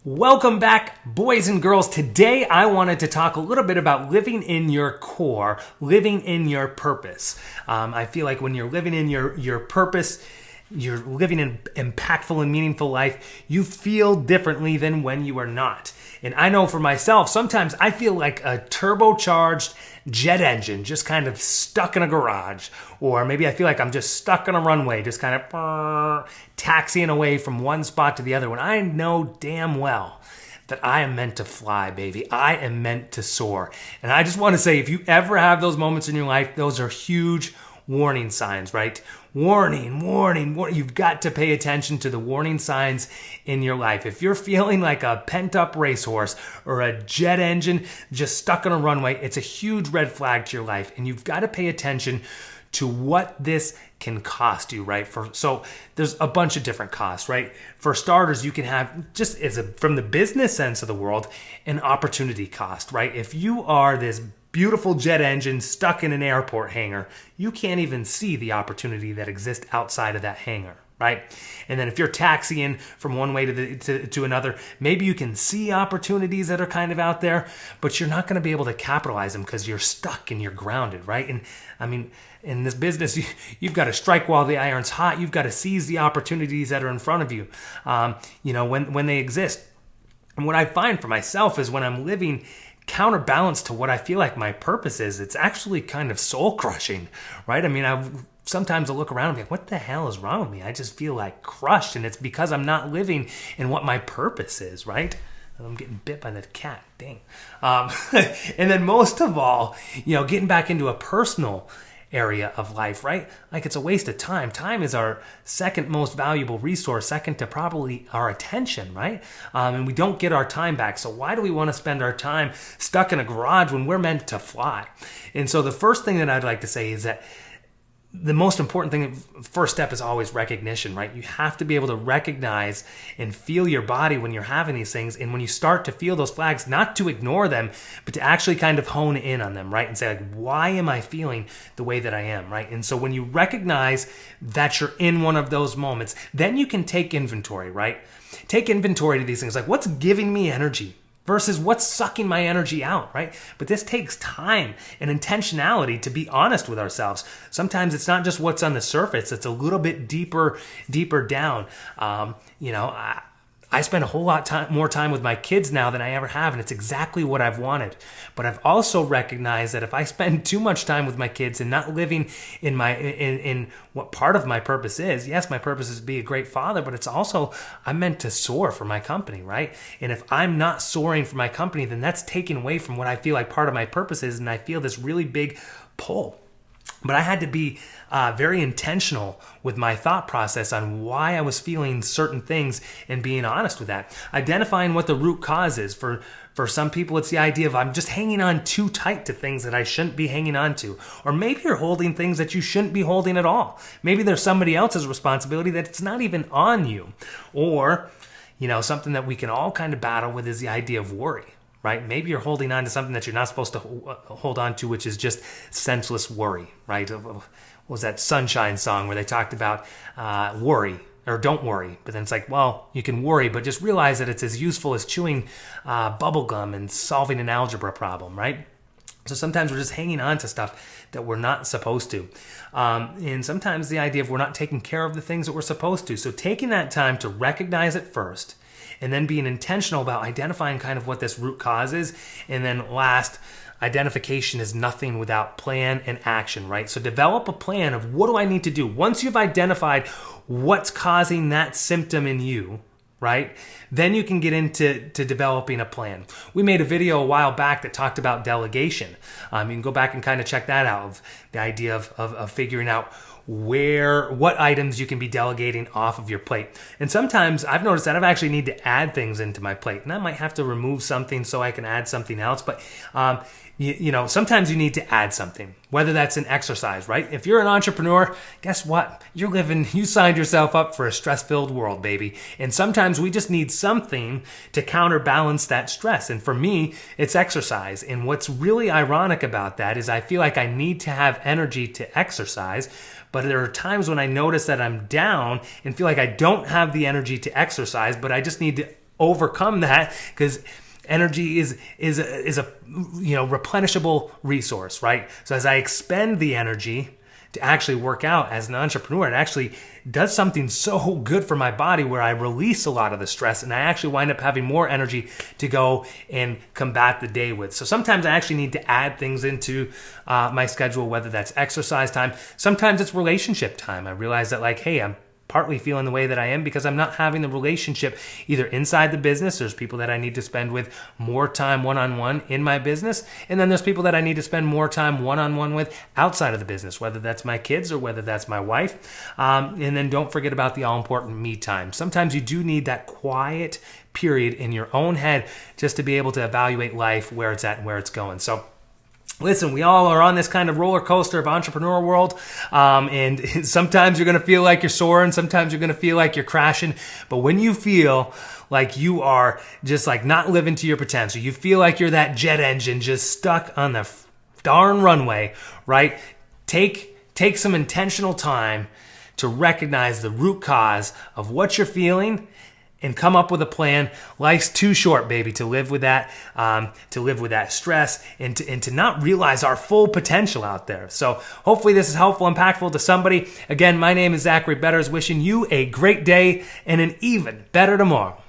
Welcome back, boys and girls. Today I wanted to talk a little bit about living in your core, living in your purpose. I feel like when you're living in your purpose, you're living an impactful and meaningful life, you feel differently than when you are not. And I know for myself, sometimes I feel like a turbocharged jet engine just kind of stuck in a garage. Or maybe I feel like I'm just stuck on a runway, just kind of taxiing away from one spot to the other when I know damn well that I am meant to fly, baby. I am meant to soar. And I just want to say, if you ever have those moments in your life, those are huge warning signs, right? Warning. You've got to pay attention to the warning signs in your life. If you're feeling like a pent-up racehorse or a jet engine just stuck on a runway, it's a huge red flag to your life. And you've got to pay attention to what this can cost you, right? So there's a bunch of different costs, right? For starters, you can have, just from the business sense of the world, an opportunity cost, right? If you are this beautiful jet engine stuck in an airport hangar, you can't even see the opportunity that exists outside of that hangar, right? And then if you're taxiing from one way to another, maybe you can see opportunities that are kind of out there, but you're not going to be able to capitalize them because you're stuck and you're grounded, right? And I mean, in this business, you've got to strike while the iron's hot. You've got to seize the opportunities that are in front of you, when they exist. And what I find for myself is when I'm living counterbalance to what I feel like my purpose is, it's actually kind of soul crushing, right? I mean, sometimes I'll look around and be like, what the hell is wrong with me? I just feel like crushed, and it's because I'm not living in what my purpose is, right? I'm getting bit by the cat, dang. And then most of all, getting back into a personal area of life, right? Like, it's a waste of time. Time is our second most valuable resource, second to probably our attention, right? And we don't get our time back. So why do we want to spend our time stuck in a garage when we're meant to fly? And so the first thing that I'd like to say is that the most important thing, first step, is always recognition, right? You have to be able to recognize and feel your body when you're having these things. And when you start to feel those flags, not to ignore them, but to actually kind of hone in on them, right? And say, like, why am I feeling the way that I am, right? And so when you recognize that you're in one of those moments, then you can take inventory, right? Take inventory to these things, like, what's giving me energy versus what's sucking my energy out, right? But this takes time and intentionality to be honest with ourselves. Sometimes it's not just what's on the surface, it's a little bit deeper down. I spend a whole lot more time with my kids now than I ever have, and it's exactly what I've wanted. But I've also recognized that if I spend too much time with my kids and not living in what part of my purpose is, yes, my purpose is to be a great father, but it's also, I'm meant to soar for my company, right? And if I'm not soaring for my company, then that's taken away from what I feel like part of my purpose is, and I feel this really big pull. But I had to be very intentional with my thought process on why I was feeling certain things and being honest with that. Identifying what the root cause is. For some people, it's the idea of, I'm just hanging on too tight to things that I shouldn't be hanging on to. Or maybe you're holding things that you shouldn't be holding at all. Maybe there's somebody else's responsibility that it's not even on you. Or, something that we can all kind of battle with is the idea of worry. Right? Maybe you're holding on to something that you're not supposed to hold on to, which is just senseless worry, right? What was that Sunshine song where they talked about worry, or don't worry? But then it's like, well, you can worry, but just realize that it's as useful as chewing bubble gum and solving an algebra problem, right? So sometimes we're just hanging on to stuff that we're not supposed to. And sometimes the idea of we're not taking care of the things that we're supposed to. So taking that time to recognize it first, and then being intentional about identifying kind of what this root cause is. And then last, identification is nothing without plan and action, right? So develop a plan of, what do I need to do? Once you've identified what's causing that symptom in you, right? Then you can get into developing a plan. We made a video a while back that talked about delegation. You can go back and kind of check that out, of the idea of figuring out what items you can be delegating off of your plate. And sometimes I've noticed that I've actually need to add things into my plate, and I might have to remove something so I can add something else. But sometimes you need to add something, whether that's an exercise, right? If you're an entrepreneur, guess what? You signed yourself up for a stress-filled world, baby. And sometimes we just need something to counterbalance that stress. And for me, it's exercise. And what's really ironic about that is I feel like I need to have energy to exercise, but there are times when I notice that I'm down and feel like I don't have the energy to exercise, but I just need to overcome that, because energy is a replenishable resource, right? So as I expend the energy to actually work out as an entrepreneur, it actually does something so good for my body where I release a lot of the stress, and I actually wind up having more energy to go and combat the day with. So sometimes I actually need to add things into my schedule, whether that's exercise time. Sometimes it's relationship time. I realize that, like, hey, I'm partly feeling the way that I am because I'm not having the relationship either inside the business. There's people that I need to spend with more time one-on-one in my business. And then there's people that I need to spend more time one-on-one with outside of the business, whether that's my kids or whether that's my wife. And then don't forget about the all-important me time. Sometimes you do need that quiet period in your own head just to be able to evaluate life, where it's at and where it's going. So listen, we all are on this kind of roller coaster of entrepreneur world, and sometimes you're going to feel like you're soaring, sometimes you're going to feel like you're crashing, but when you feel like you are just like not living to your potential, you feel like you're that jet engine just stuck on the darn runway, right? Take some intentional time to recognize the root cause of what you're feeling and come up with a plan. Life's too short, baby, to live with that stress and to not realize our full potential out there. So hopefully this is helpful, impactful to somebody. Again, my name is Zachary Betters, wishing you a great day and an even better tomorrow.